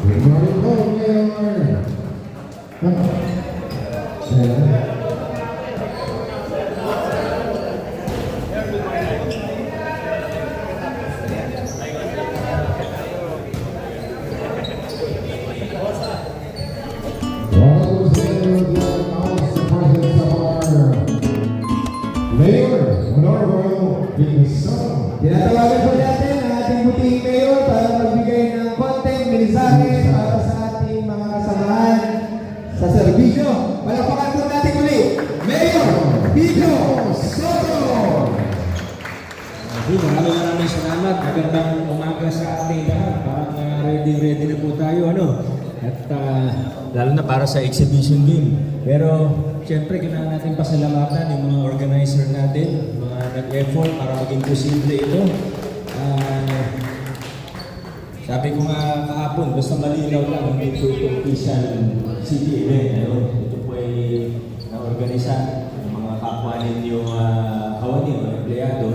Good morning po, Mayor. Tinatawagan po natin ang ating buting mayor para magbigay ng konting mensahe para sa ating mga kasamahan sa serbisyo. Palakpakan po natin ulit, Mayor Vico Soto! Maraming salamat. Magandang umaga sa ating lahat. Parang ready na po tayo. At lalo na para sa exhibition game. Pero siyempre kailangan natin pasalamatan yung mga organizer natin, mga nag-effort para maging posible ito. Sabi ko nga kahapon, basta malinaw lang, hindi po ito official city event. Ito po ay na-organisa ng mga kapwa ninyo kawani o empleyado.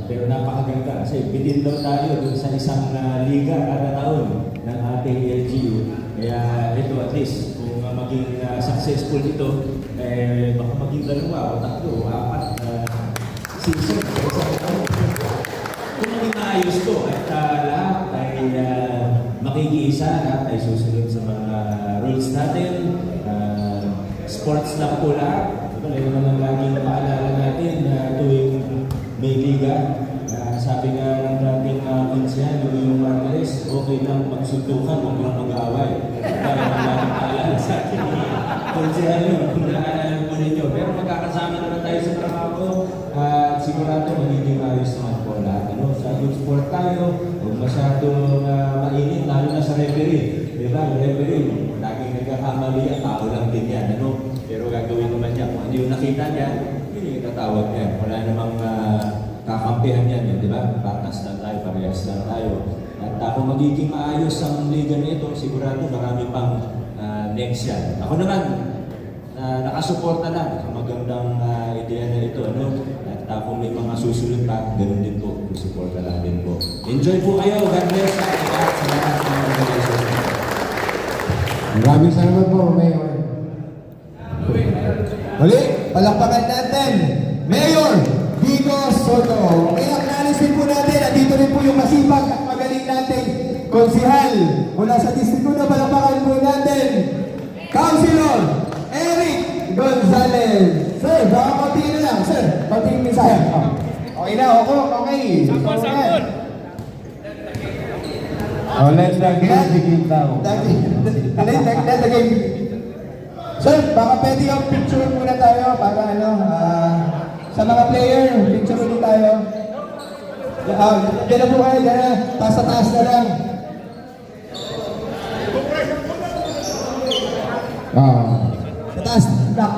Pero napakaganda kasi bitin daw tayo dun sa isang liga kada taon ng ating LGU. Kaya ito at least, kung maging successful ito, baka maging 2 o 3 o 4 season. Kung maging maayos to at lahat ay makikiisa, lahat ay susunod sa mga rules natin. Sports lang po lahat. Ito naman laging paalala natin na tuwing may liga. Sabi nga ng dating konsyal, yung Margares, okay lang magsuntukan, huwag lang mag-away. Kaya naman paalala sa akin. Konsyal yun, kung naalala po ninyo. Pero magkakasama naman tayo sa trabaho at sigurado magiging ayos naman po lahat. Sa good sport tayo, huwag masyadong mainit, lalo na sa referee. Diba? Yung referee, laging nagkakamali yan, tao lang din yan. Pero gagawin naman niya, kung ano yung nakita niya, yun yung itatawag niya. Wala namang kakampihan yan, di ba? Patas lang tayo, parehas lang tayo. At kung magiging maayos ang liga na ito, sigurado marami pang next yan. Ako naman, nakasuporta lang sa magandang ideya na ito. At kung may mga susunod pa, ganun din po, suporta lang din po. Enjoy po kayo. God bless sa lahat sa lahat ng organization. Maraming salamat po, Mayor. Uli, palakpakan natin, Mayor Vico Soto. Kaya acknowledge po natin, nandito rin po yung masipag at magaling nating konsihal mula sa distrito na palakpakan po natin, Councilor Eric Gonzalez. Sir, baka konti na lang, sir. Konting mensahe. Okay na, okay. Sampol! Oh, let the game begin now. Let the game. Sir, baka pwede yung picture muna tayo para sa mga player, picture ulit tayo. Diyan na po kayo, diyan na. Taas sa taas na lang. Sa taas, back.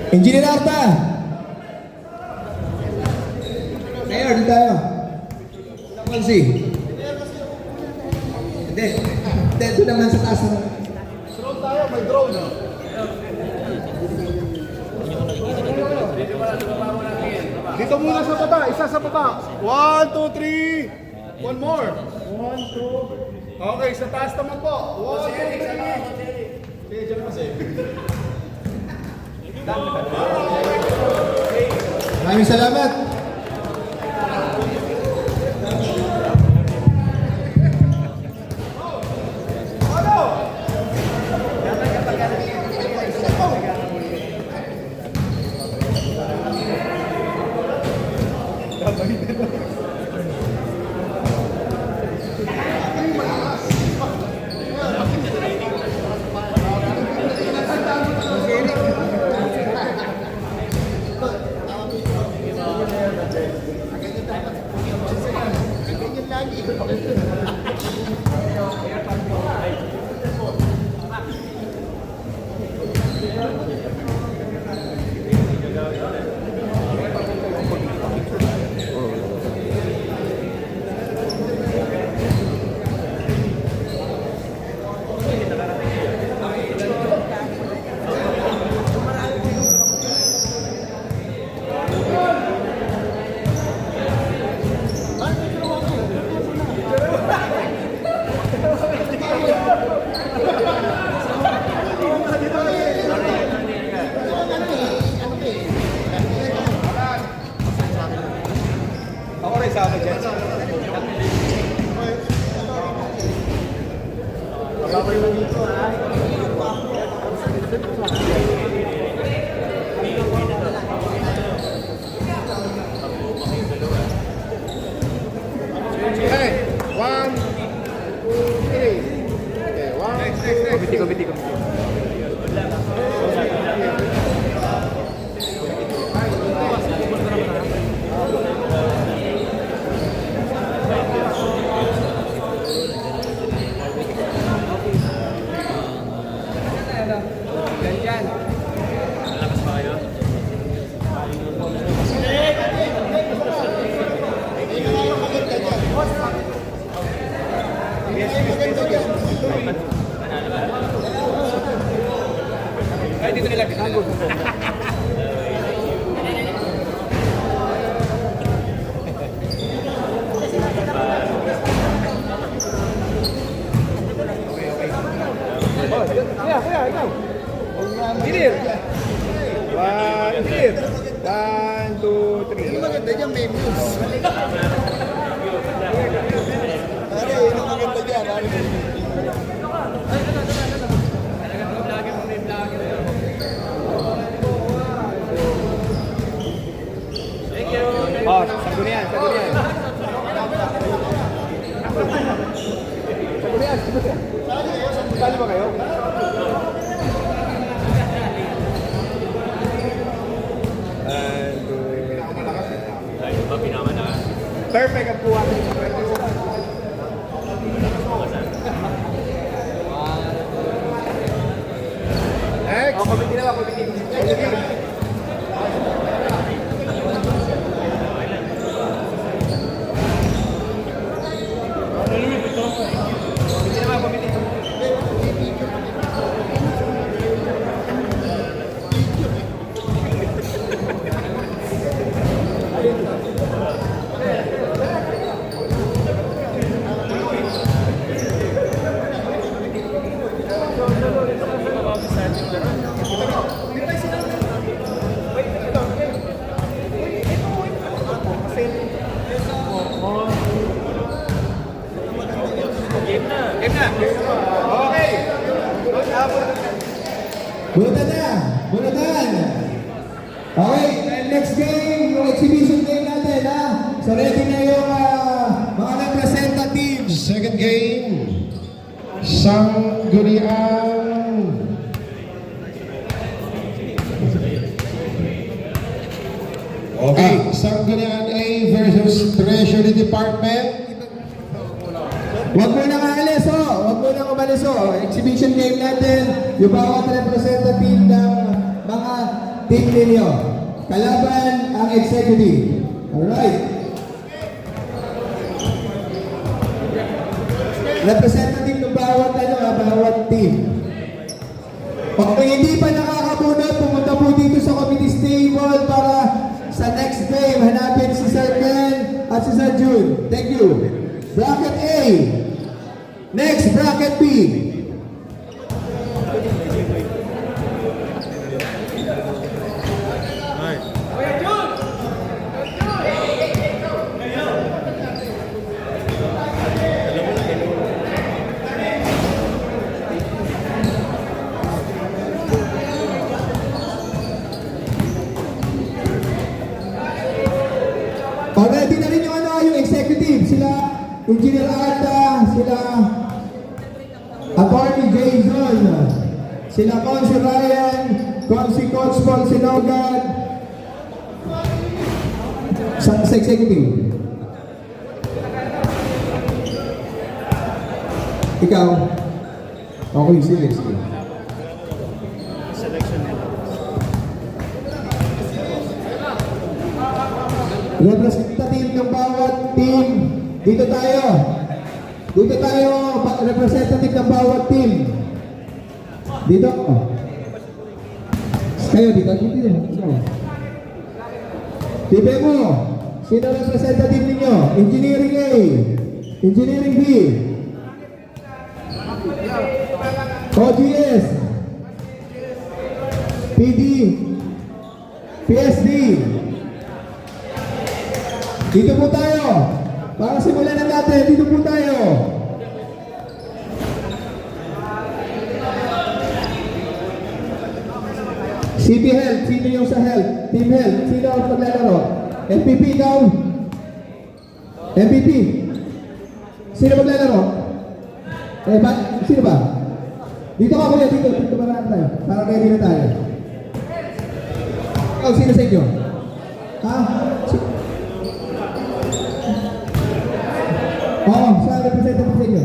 Engineer Arta! Mayor, dito tayo. Pansi. Hindi. Dito naman sa taas naman. Drone tayo, may drone. Dito muna sa baba, isa sa baba. 1, 2, 3. One more. 1, 2. Okay, sa taas naman po. 1, 2, 3. Sige, dyan naman sa'yo. Maraming salamat. Okay, 1, 2, 3. Okay, 1, 2, 3. Clear. 1, clear. 1, 2, 3. Yung maganda dyan, may views. Yung maganda dyan. Oh, sago na yan, sago na yan. Sago na yan, sago na yan. Sali ba kayo? Perfect ang kuha. Next. Committee na ba? Committee. Okay. Bunutan. Okay, next game, yung exhibition game natin, ha? So ready na yung mga representatives. Second game, Sangguniang. Okay, Sangguniang A versus Treasury Department. Huwag mo nang aalis, oh. Huwag mo nang umalis, oh. Exhibition game natin, yung bawat representative ng mga team ninyo. Kalaban ang executive. Alright. Representative ng bawat, bawat team. Kung hindi pa nakakabunot, pumunta po dito sa committee table para sa next game, hanapin si Sir Ken at si Sir June. Thank you. Bracket A. Next, bracket B. Already na rin yung executive. Sila, Engineer Arta, sila Attorney Jason, sila Consi Ryan, Consi Coach Paul Sinogan, sa executive. Ikaw? Okay, sige. Representative ng bawat team. Dito tayo, representative ng bawat team. Dito. Kayo, dito. Tipe mo, sino representative ninyo? Engineering A, Engineering B, OGS, PD, PSD. Dito po tayo. Para simulan na natin, dito po tayo. CB Health, sino yung sa Health? Team Health, sino ang maglalaro? MVP ikaw? MVP? Sino maglalaro? Sino ba? Dito ka kuya, dito ba na tayo? Para ready na tayo. Ikaw, sino sa inyo? Ha? Oo, sa representative sa inyo.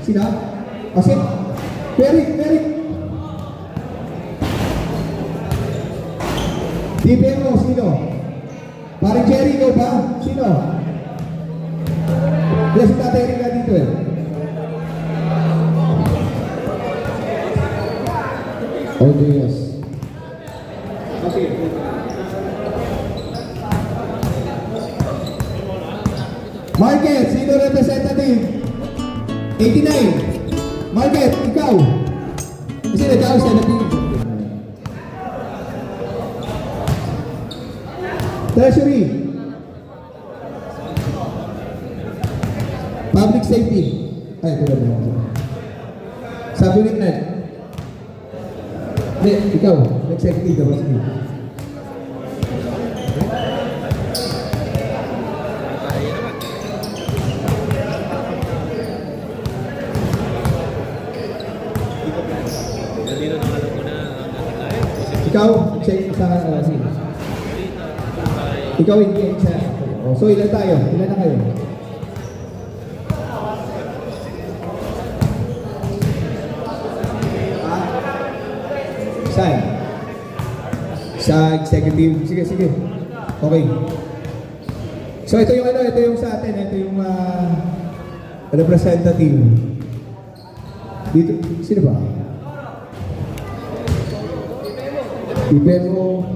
Sino? Kasi, very. DPM mo, sino? Parang Jerry, ikaw ba? Sino? Yes, tatay rin ka dito eh. Oh, yes. Market, sino representative? 89. Market, ikaw. Sino ikaw, senative? Treasury. Public safety. Ay, ito na ba? Subunit na. Hindi, ikaw. Executive daw. Sige. Ikaw, check sa sige. Ikaw hindi sa. Oh, so ilan tayo? Ilan na kayo? Saan? Sa executive. Sige. Okay. So ito yung ito yung sa atin, ito yung representative. Dito, sino ba? Ibemo.